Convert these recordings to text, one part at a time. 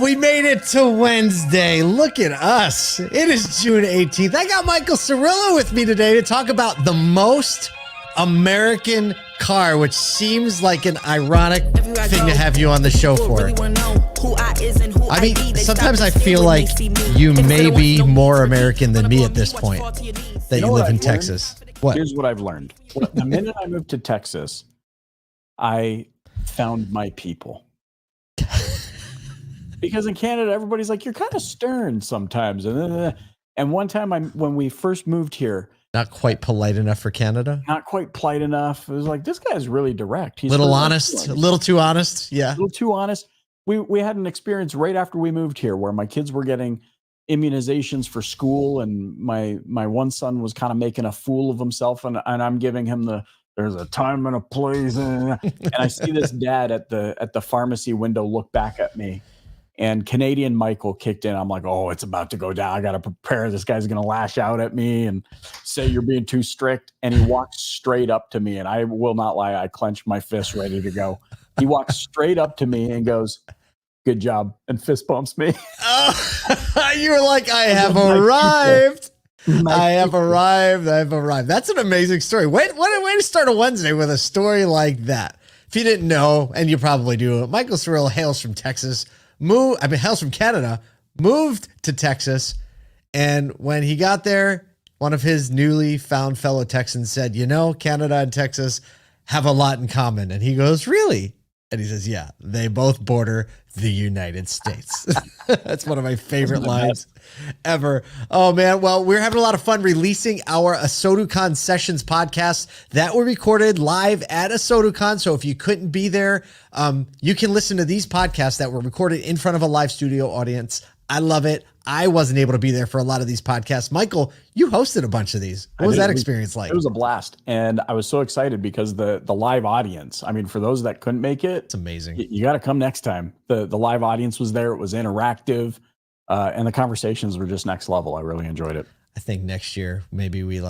We made it to Wednesday. Look at us. It is June 18th. I got Michael Cirillo with me today to talk about the most American car, which seems like an ironic thing to have you on the show for. I mean, sometimes I feel like you may be more American than me at this point, that you live in Texas. What? Here's what I've learned. The minute I moved to Texas, I found my people. Because in Canada, everybody's like, you're kind of stern sometimes. And one time when we first moved here, not quite polite enough for Canada. Not quite polite enough. It was like, this guy's really direct. He's a little honest, a little too honest. Yeah. A little too honest. We had an experience right after we moved here where my kids were getting immunizations for school, and my one son was kind of making a fool of himself, and I'm giving him there's a time and a place, and I see this dad at the pharmacy window look back at me, and Canadian Michael kicked in. I'm like, oh, it's about to go down. I got to prepare. This guy's going to lash out at me and say you're being too strict. And he walks straight up to me, and I will not lie, I clenched my fist ready to go. He walks straight up to me and goes, "Good job," and fist bumps me. Oh, you were like, I have arrived. I have arrived. That's an amazing story. What a way to start a Wednesday with a story like that. If you didn't know, and you probably do, Michael Cirillo hails from Texas. Hails from Canada, moved to Texas. And when he got there, one of his newly found fellow Texans said, Canada and Texas have a lot in common. And he goes, really? And he says, yeah, they both border the United States. That's one of my favorite lines ever. Oh, man. Well, we're having a lot of fun releasing our ASOTUCON Sessions podcast that were recorded live at ASOTUCON. So if you couldn't be there, you can listen to these podcasts that were recorded in front of a live studio audience. I love it. I wasn't able to be there for a lot of these podcasts. Michael, you hosted a bunch of these. What was that experience like? It was a blast. And I was so excited because the live audience, I mean, for those that couldn't make it, it's amazing. You got to come next time. The live audience was there. It was interactive. And the conversations were just next level. I really enjoyed it. I think next year, maybe we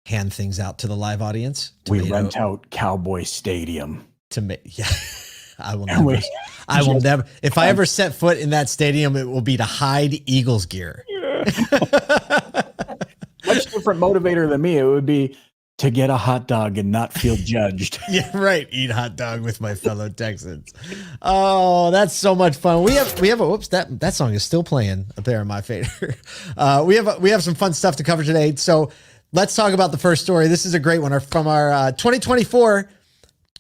hand things out to the live audience. We rent out Cowboy Stadium. Yeah. I will never. If I ever set foot in that stadium, it will be to hide Eagles gear. Much different motivator than me. It would be to get a hot dog and not feel judged. Yeah, right. Eat hot dog with my fellow Texans. Oh, that's so much fun. We have a whoops. That song is still playing up there in my fader. We have some fun stuff to cover today. So let's talk about the first story. This is a great one from our 2024.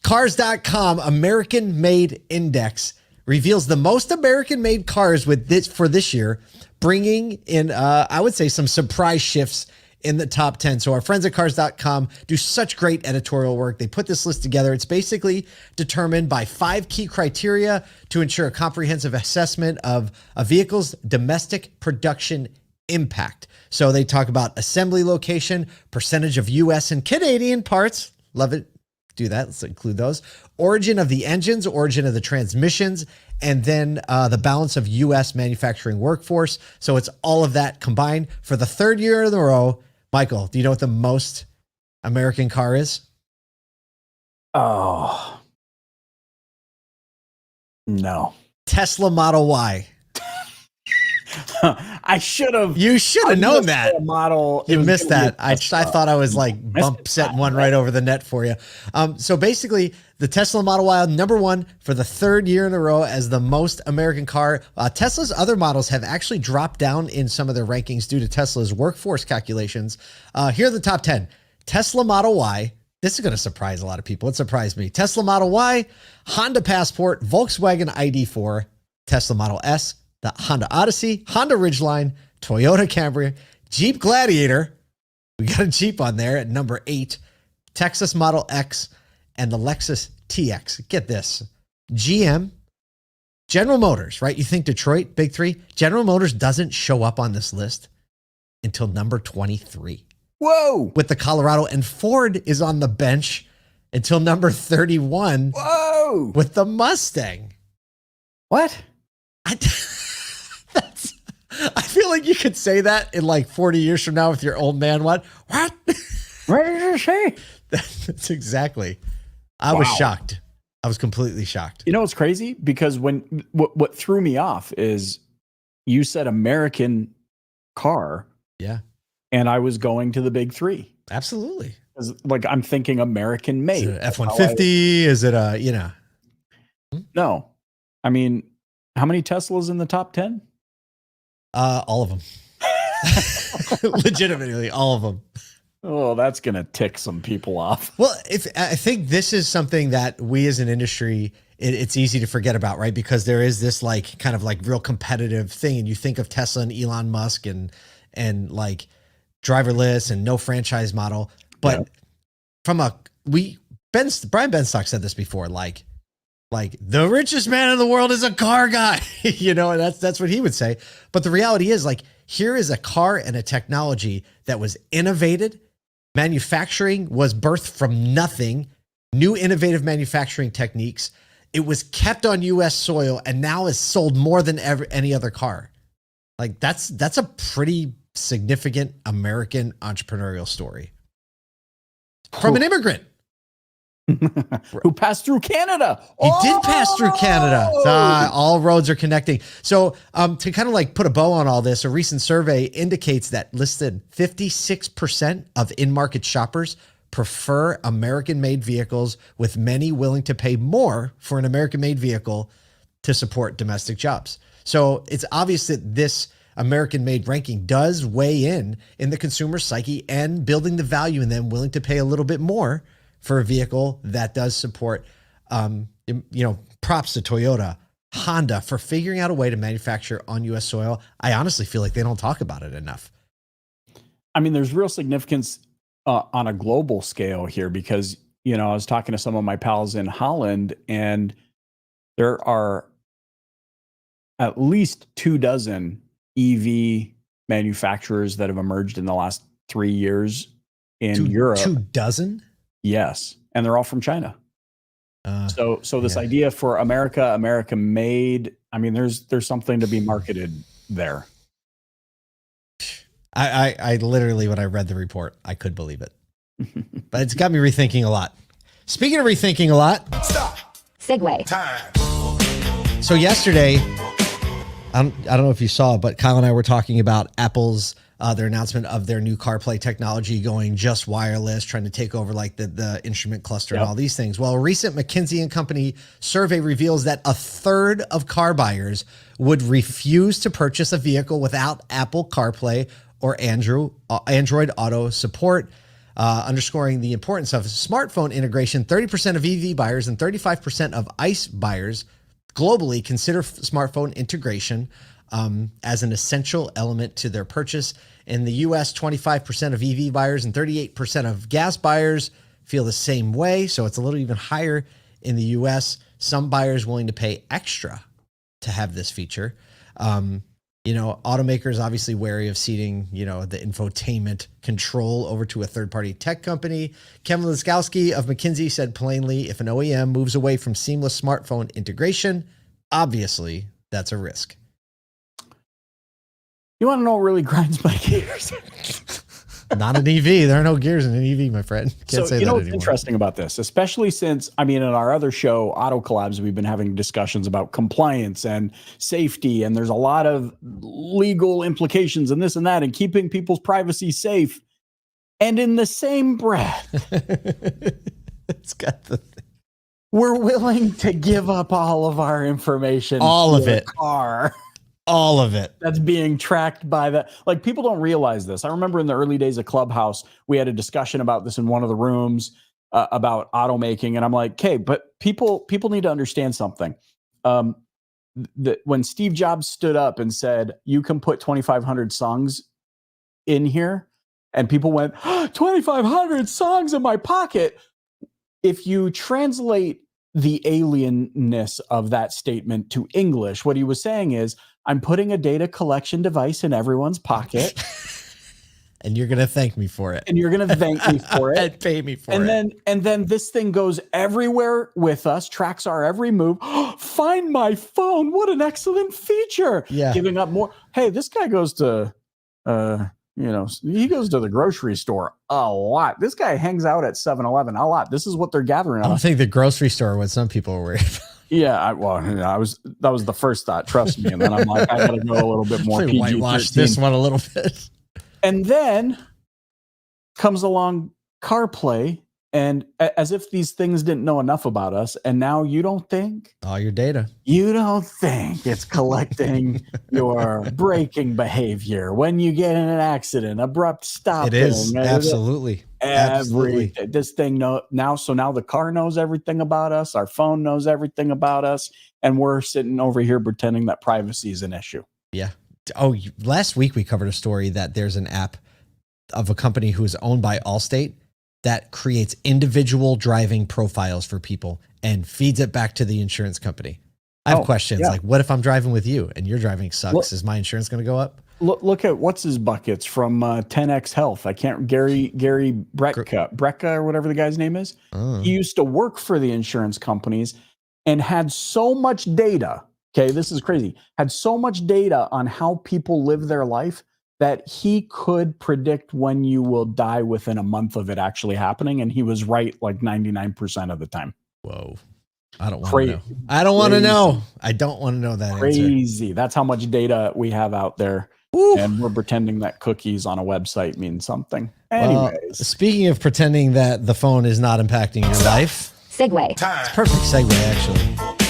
Cars.com American Made Index reveals the most American made cars for this year, bringing in, I would say, some surprise shifts in the top 10. So our friends at Cars.com do such great editorial work. They put this list together. It's basically determined by 5 key criteria to ensure a comprehensive assessment of a vehicle's domestic production impact. So they talk about assembly location, percentage of U.S. and Canadian parts. Love it. Do that. Let's include those. Origin of the engines, origin of the transmissions, and then the balance of U.S. manufacturing workforce. So it's all of that combined for the third year in a row. Michael, do you know what the most American car is? Oh, no. Tesla Model Y. I should have. You should have known that. Model. You missed that. I thought I was setting one right over the net for you. So basically, the Tesla Model Y, number one for the third year in a row as the most American car. Tesla's other models have actually dropped down in some of their rankings due to Tesla's workforce calculations. Here are the top 10. Tesla Model Y. This is going to surprise a lot of people. It surprised me. Tesla Model Y, Honda Passport, Volkswagen ID4, Tesla Model S, the Honda Odyssey, Honda Ridgeline, Toyota Camry, Jeep Gladiator. We got a Jeep on there at number 8, Texas Model X, and the Lexus TX. Get this. GM, General Motors, right? You think Detroit, big 3. General Motors doesn't show up on this list until number 23. Whoa. With the Colorado, and Ford is on the bench until number 31. Whoa. With the Mustang. What? I feel like you could say that in 40 years from now with your old man. What? What did you say? That's exactly. I was shocked. I was completely shocked. You know what's crazy? Because what threw me off is you said American car. Yeah. And I was going to the big three. Absolutely. Like I'm thinking American made. Is it F-150? Is it a, No. I mean, how many Teslas in the top 10? All of them. Legitimately, all of them. Oh, that's going to tick some people off. Well, I think this is something that we as an industry, it's easy to forget about, right? Because there is this like kind of like real competitive thing. And you think of Tesla and Elon Musk and like driverless and no franchise model. But Brian Benstock said this before, like the richest man in the world is a car guy, and that's what he would say. But the reality is like, here is a car and a technology that was innovated. Manufacturing was birthed from nothing, new innovative manufacturing techniques. It was kept on US soil and now is sold more than ever any other car. Like that's a pretty significant American entrepreneurial story from an immigrant who passed through Canada. He did pass through Canada. All roads are connecting. So to kind of like put a bow on all this, a recent survey indicates that 56% of in-market shoppers prefer American-made vehicles, with many willing to pay more for an American-made vehicle to support domestic jobs. So it's obvious that this American-made ranking does weigh in the consumer psyche and building the value in them, willing to pay a little bit more for a vehicle that does support, props to Toyota, Honda for figuring out a way to manufacture on U.S. soil. I honestly feel like they don't talk about it enough. I mean, there's real significance on a global scale here because, I was talking to some of my pals in Holland, and there are at least 24 EV manufacturers that have emerged in the last 3 years in Europe. 24? Yes. And they're all from China. So this idea for America made, I mean, there's something to be marketed there. I literally, when I read the report, I could believe it, but it's got me rethinking a lot. Speaking of rethinking a lot, stop. Segue Time. So yesterday, I don't know if you saw, but Kyle and I were talking about Apple's their announcement of their new CarPlay technology going just wireless, trying to take over like the instrument cluster and all these things. Well, a recent McKinsey & Company survey reveals that a third of car buyers would refuse to purchase a vehicle without Apple CarPlay or Android Auto support, underscoring the importance of smartphone integration. 30% of EV buyers and 35% of ICE buyers globally consider smartphone integration as an essential element to their purchase. In the US, 25% of EV buyers and 38% of gas buyers feel the same way. So it's a little even higher in the US. Some buyers willing to pay extra to have this feature. Automakers obviously wary of ceding, the infotainment control over to a third-party tech company. Kevin Laskowski of McKinsey said plainly, if an OEM moves away from seamless smartphone integration, obviously that's a risk. You want to know what really grinds my gears? Not an EV. There are no gears in an EV, my friend. Can't say that what's anymore. Interesting about this, especially since, in our other show, Auto Collabs, we've been having discussions about compliance and safety, and there's a lot of legal implications and this and that, and keeping people's privacy safe. And in the same breath, it's got the thing. We're willing to give up all of our information. All of it. Car. All of it. That's being tracked by that. Like, people don't realize this. I remember in the early days of Clubhouse, we had a discussion about this in one of the rooms about automaking. And I'm like, okay, but people need to understand something. When Steve Jobs stood up and said, you can put 2,500 songs in here, and people went, 2,500 songs in my pocket. If you translate the alienness of that statement to English, what he was saying is, I'm putting a data collection device in everyone's pocket. And you're going to thank me for it. And you're going to thank me for it. And pay me for it. And then this thing goes everywhere with us, tracks our every move. Find my phone. What an excellent feature. Yeah. Giving up more. Hey, this guy goes to You know, he goes to the grocery store a lot. This guy hangs out at 7-Eleven a lot. This is what they're gathering I on. don't think the grocery store what some people were worried about. Yeah, that was the first thought. Trust me. And then I'm like, I gotta go a little bit more Like, whitewash PG-13. this one a little bit. And then comes along CarPlay, and as if these things didn't know enough about us, and now you don't think All your data. it's collecting your braking behavior when you get in an accident, abrupt stopping. It is absolutely. Everything. This thing now the car knows everything about us, our phone knows everything about us, and we're sitting over here pretending that privacy is an issue. Yeah. Oh, last week we covered a story that there's an app of a company who is owned by Allstate that creates individual driving profiles for people and feeds it back to the insurance company. I have questions like, what if I'm driving with you and your driving sucks? Is my insurance going to go up? Look at what's his buckets from 10X Health. I can't Gary Brecka or whatever the guy's name is. He used to work for the insurance companies and had so much data. Okay, this is crazy. Had so much data on how people live their life that he could predict when you will die within a month of it actually happening, and he was right like 99% of the time. Whoa. I don't want to know. I don't want to know. I don't want to know that Crazy. answer. That's how much data we have out there. Ooh. And we're pretending that cookies on a website mean something. Anyways. Well, speaking of pretending that the phone is not impacting your life. Segue. It's a perfect segue, actually.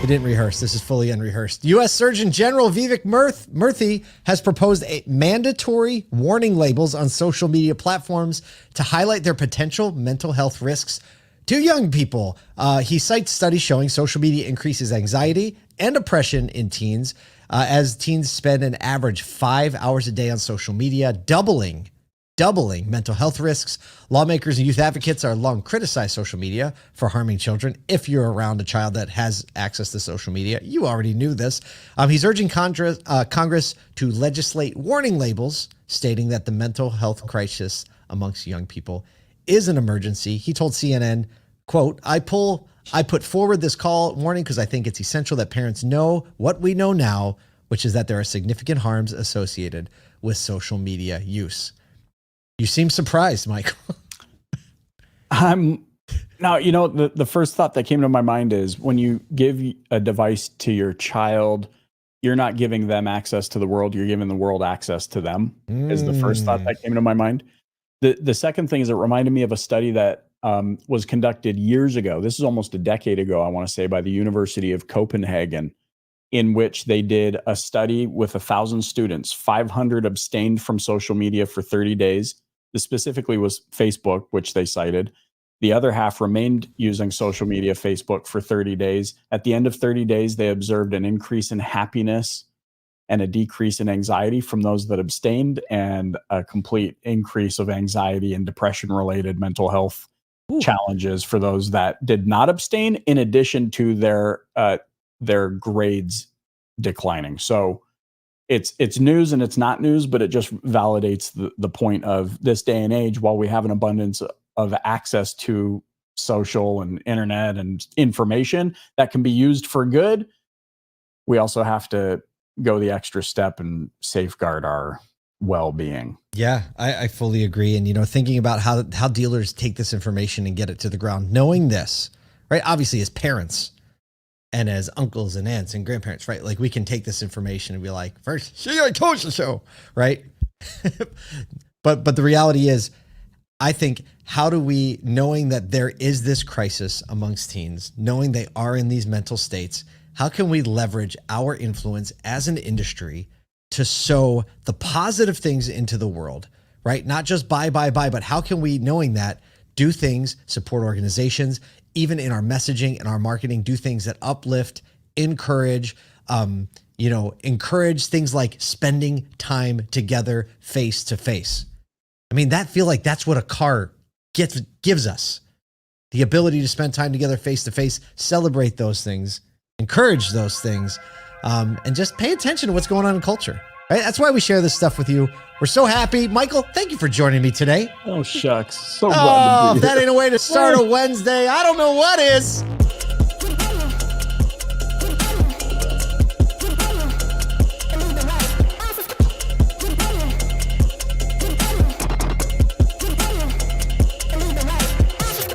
We didn't rehearse. This is fully unrehearsed. U.S. Surgeon General Vivek Murthy has proposed mandatory warning labels on social media platforms to highlight their potential mental health risks to young people. He cites studies showing social media increases anxiety and depression in teens as teens spend an average 5 hours a day on social media, doubling mental health risks. Lawmakers and youth advocates are long criticized social media for harming children. If you're around a child that has access to social media, you already knew this. He's urging Congress to legislate warning labels stating that the mental health crisis amongst young people is an emergency. He told CNN, quote, I put forward this call warning because I think it's essential that parents know what we know now, which is that there are significant harms associated with social media use. You seem surprised, Michael. Now, you know, the first thought that came to my mind is when you give a device to your child, you're not giving them access to the world. You're giving the world access to them is the first thought that came to my mind. The second thing is it reminded me of a study that was conducted years ago. This is almost a decade ago, I want to say, by the University of Copenhagen, in which they did a study with 1,000 students. 500 abstained from social media for 30 days. This specifically was Facebook, which they cited. The other half remained using social media, Facebook, for 30 days. At the end of 30 days, they observed an increase in happiness and a decrease in anxiety from those that abstained, and a complete increase of anxiety and depression-related mental health challenges for those that did not abstain, in addition to their grades declining. So it's news and it's not news, but it just validates the point of this day and age. While we have an abundance of access to social and internet and information that can be used for good, we also have to go the extra step and safeguard our well-being. Yeah, I fully agree. And, you know, thinking about how dealers take this information and get it to the ground, knowing this, right? Obviously, as parents and as uncles and aunts and grandparents, right? Like, we can take this information and be like, first, see, I told you so, right? But the reality is, I think, how do we, knowing that there is this crisis amongst teens, knowing they are in these mental states, how can we leverage our influence as an industry to sow the positive things into the world, right? Not just buy, but how can we, knowing that, do things, support organizations, even in our messaging and our marketing, do things that uplift, encourage, encourage things like spending time together face to face. I mean, feel like that's what a car gives us. The ability to spend time together face to face, celebrate those things, encourage those things, and just pay attention to what's going on in culture. Right? That's why we share this stuff with you. We're so happy. Michael, thank you for joining me today. Oh, shucks. So glad to be if that ain't a way to start a Wednesday, I don't know what is.